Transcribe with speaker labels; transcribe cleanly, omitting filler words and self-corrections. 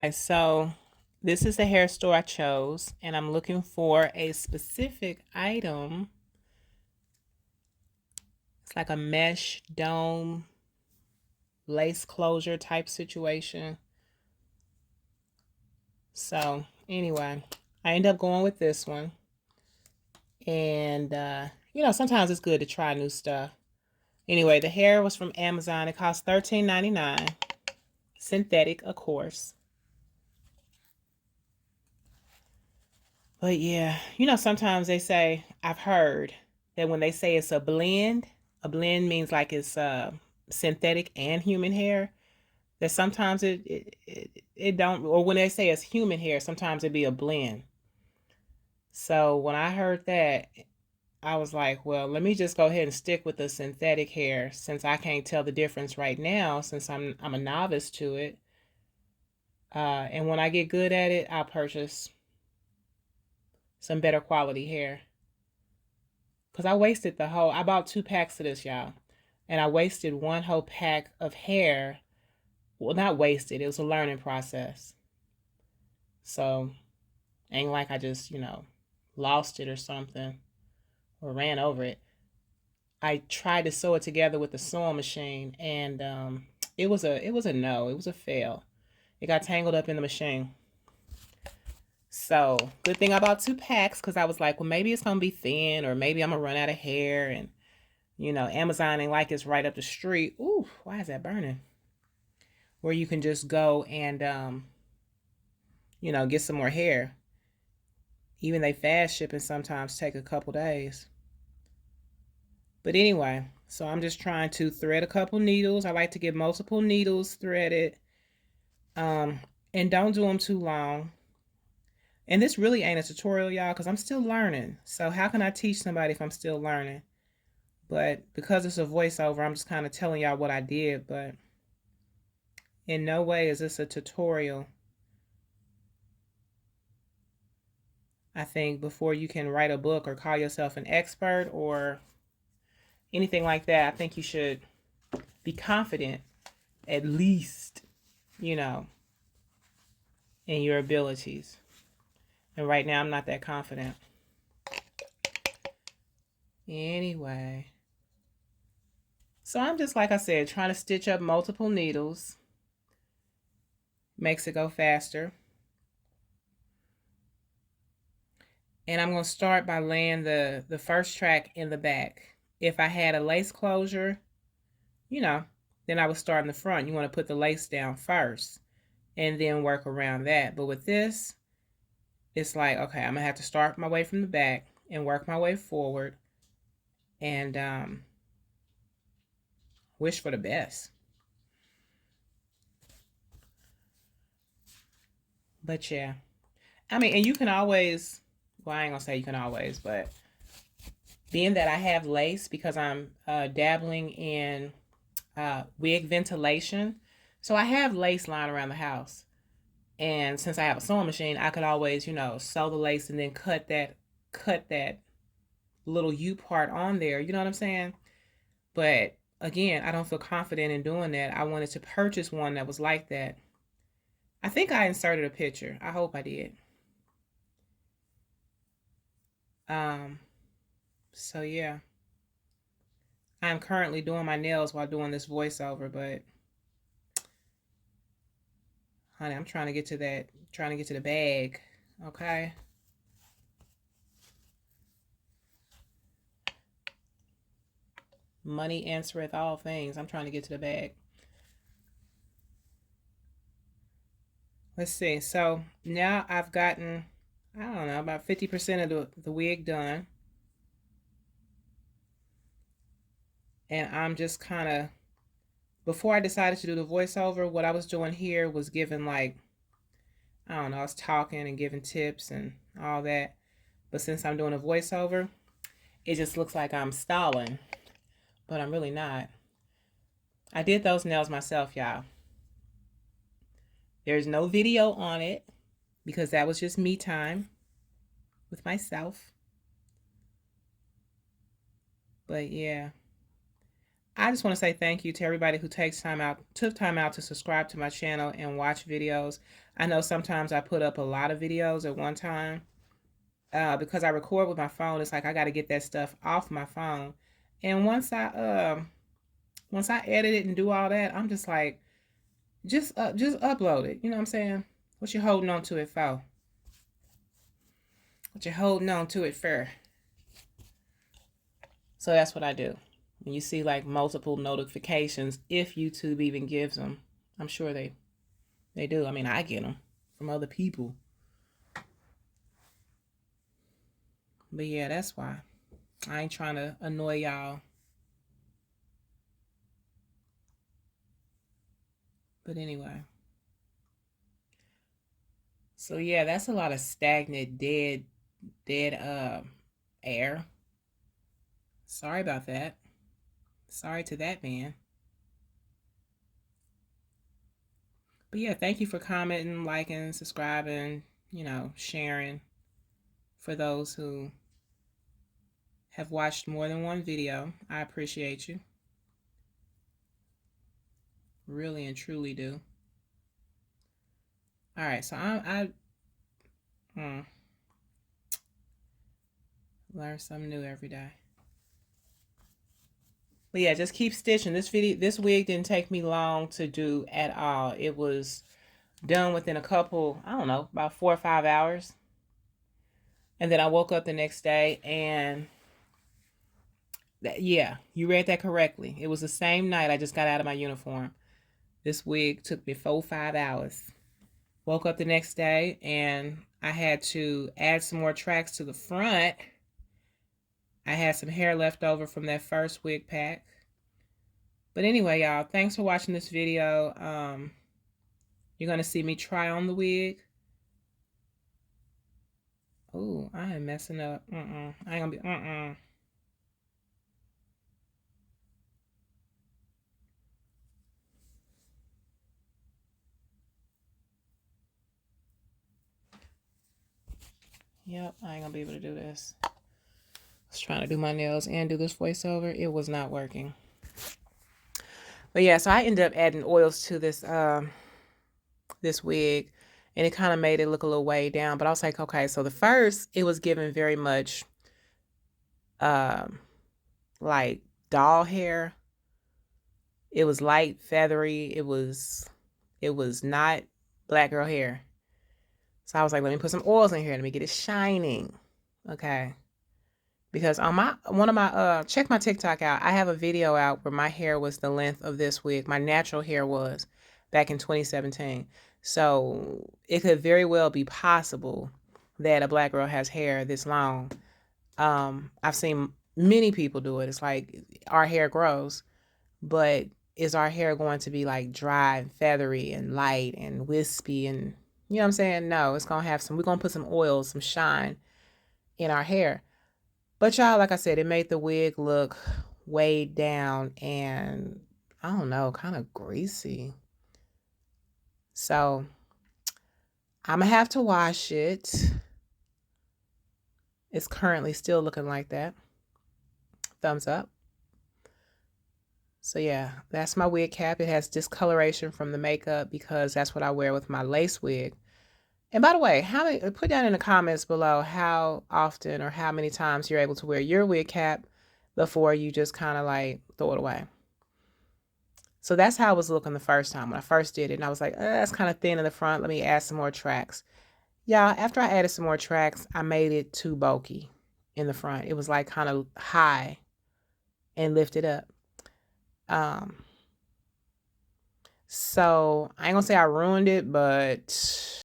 Speaker 1: And so this is the hair store I chose, and I'm looking for a specific item. It's like a mesh dome lace closure type situation. So anyway, I end up going with this one. And sometimes it's good to try new stuff. Anyway, the hair was from Amazon. It cost $13.99. Synthetic, of course. But yeah, sometimes they say, I've heard that when they say it's a blend means like it's synthetic and human hair. That sometimes it don't, or when they say it's human hair, sometimes it be a blend. So when I heard that, I was like, well, let me just go ahead and stick with the synthetic hair since I can't tell the difference right now since I'm a novice to it. And when I get good at it, I'll purchase some better quality hair. Cause I bought 2 packs of this, y'all, and I wasted one whole pack of hair. Well, not wasted. It was a learning process. So ain't like I just lost it or something or ran over it. I tried to sew it together with the sewing machine, and it was a no. It was a fail. It got tangled up in the machine. So good thing I bought 2 packs because I was like, well, maybe it's gonna be thin, or maybe I'm gonna run out of hair, and Amazon ain't like it's right up the street. Ooh, why is that burning? Where you can just go and get some more hair. Even they fast shipping sometimes take a couple days. But anyway, so I'm just trying to thread a couple needles. I like to get multiple needles threaded. Um, and don't do them too long. And this really ain't a tutorial, y'all, because I'm still learning. So how can I teach somebody if I'm still learning? But because it's a voiceover, I'm just kind of telling y'all what I did. But in no way is this a tutorial. I think before you can write a book or call yourself an expert or anything like that, I think you should be confident, at least, you know, in your abilities. And right now, I'm not that confident. Anyway, so I'm just, like I said, trying to stitch up multiple needles. Makes it go faster. And I'm going to start by laying the first track in the back. If I had a lace closure, then I would start in the front. You want to put the lace down first and then work around that. But with this, it's like, okay, I'm going to have to start my way from the back and work my way forward and wish for the best. But yeah, I mean, and you can always, well, I ain't gonna say you can always, but being that I have lace because I'm dabbling in wig ventilation, so I have lace lying around the house. And since I have a sewing machine, I could always, sew the lace and then cut that little U part on there. You know what I'm saying? But again, I don't feel confident in doing that. I wanted to purchase one that was like that. I think I inserted a picture. I hope I did. Um, so yeah, I'm currently doing my nails while doing this voiceover, but honey, I'm trying to get to that, trying to get to the bag. Okay. Money answereth all things. I'm trying to get to the bag. Let's see. So now I've gotten, I don't know, about 50% of the wig done. And I'm just kind of, before I decided to do the voiceover, what I was doing here was giving like, I don't know, I was talking and giving tips and all that. But since I'm doing a voiceover, it just looks like I'm stalling, but I'm really not. I did those nails myself, y'all. There's no video on it because that was just me time with myself. But yeah, I just want to say thank you to everybody who took time out to subscribe to my channel and watch videos. I know sometimes I put up a lot of videos at one time because I record with my phone. It's like I got to get that stuff off my phone. And once I edit it and do all that, I'm just like, just upload it. You know what I'm saying? What you holding on to it for? What you holding on to it for? So that's what I do. And you see like multiple notifications, if YouTube even gives them. I'm sure they do. I mean, I get them from other people. But yeah, that's why. I ain't trying to annoy y'all. But anyway. So yeah, that's a lot of stagnant, dead air. Sorry about that. Sorry to that man. But yeah, thank you for commenting, liking, subscribing, sharing. For those who have watched more than one video, I appreciate you. Really and truly do. All right, so I learn something new every day. But yeah, just keep stitching. This wig didn't take me long to do at all. It was done within a couple, I don't know, about 4 or 5 hours. And then I woke up the next day and yeah, you read that correctly. It was the same night I just got out of my uniform. This wig took me 4 or 5 hours. Woke up the next day and I had to add some more tracks to the front. I had some hair left over from that first wig pack. But anyway, y'all, thanks for watching this video. You're going to see me try on the wig. Oh, I am messing up. I ain't going to be, Yep, I ain't going to be able to do this. I was trying to do my nails and do this voiceover. It was not working. But yeah, so I ended up adding oils to this this wig, and it kind of made it look a little way down. But I was like, okay, so the first, it was given very much like doll hair. It was light, feathery. It was not black girl hair. So I was like, let me put some oils in here. Let me get it shining. Okay. Because on check my TikTok out. I have a video out where my hair was the length of this wig. My natural hair was back in 2017. So it could very well be possible that a black girl has hair this long. I've seen many people do it. It's like our hair grows, but is our hair going to be like dry and feathery and light and wispy and, you know what I'm saying? No, it's going to have we're going to put some oils, some shine in our hair. But y'all, like I said, it made the wig look weighed down and, I don't know, kind of greasy. So I'm going to have to wash it. It's currently still looking like that. Thumbs up. So yeah, that's my wig cap. It has discoloration from the makeup because that's what I wear with my lace wig. And by the way, put down in the comments below how often or how many times you're able to wear your wig cap before you just kind of like throw it away. So that's how it was looking the first time when I first did it. And I was like, that's kind of thin in the front. Let me add some more tracks. Yeah, after I added some more tracks, I made it too bulky in the front. It was like kind of high and lifted up. So I ain't gonna say I ruined it, but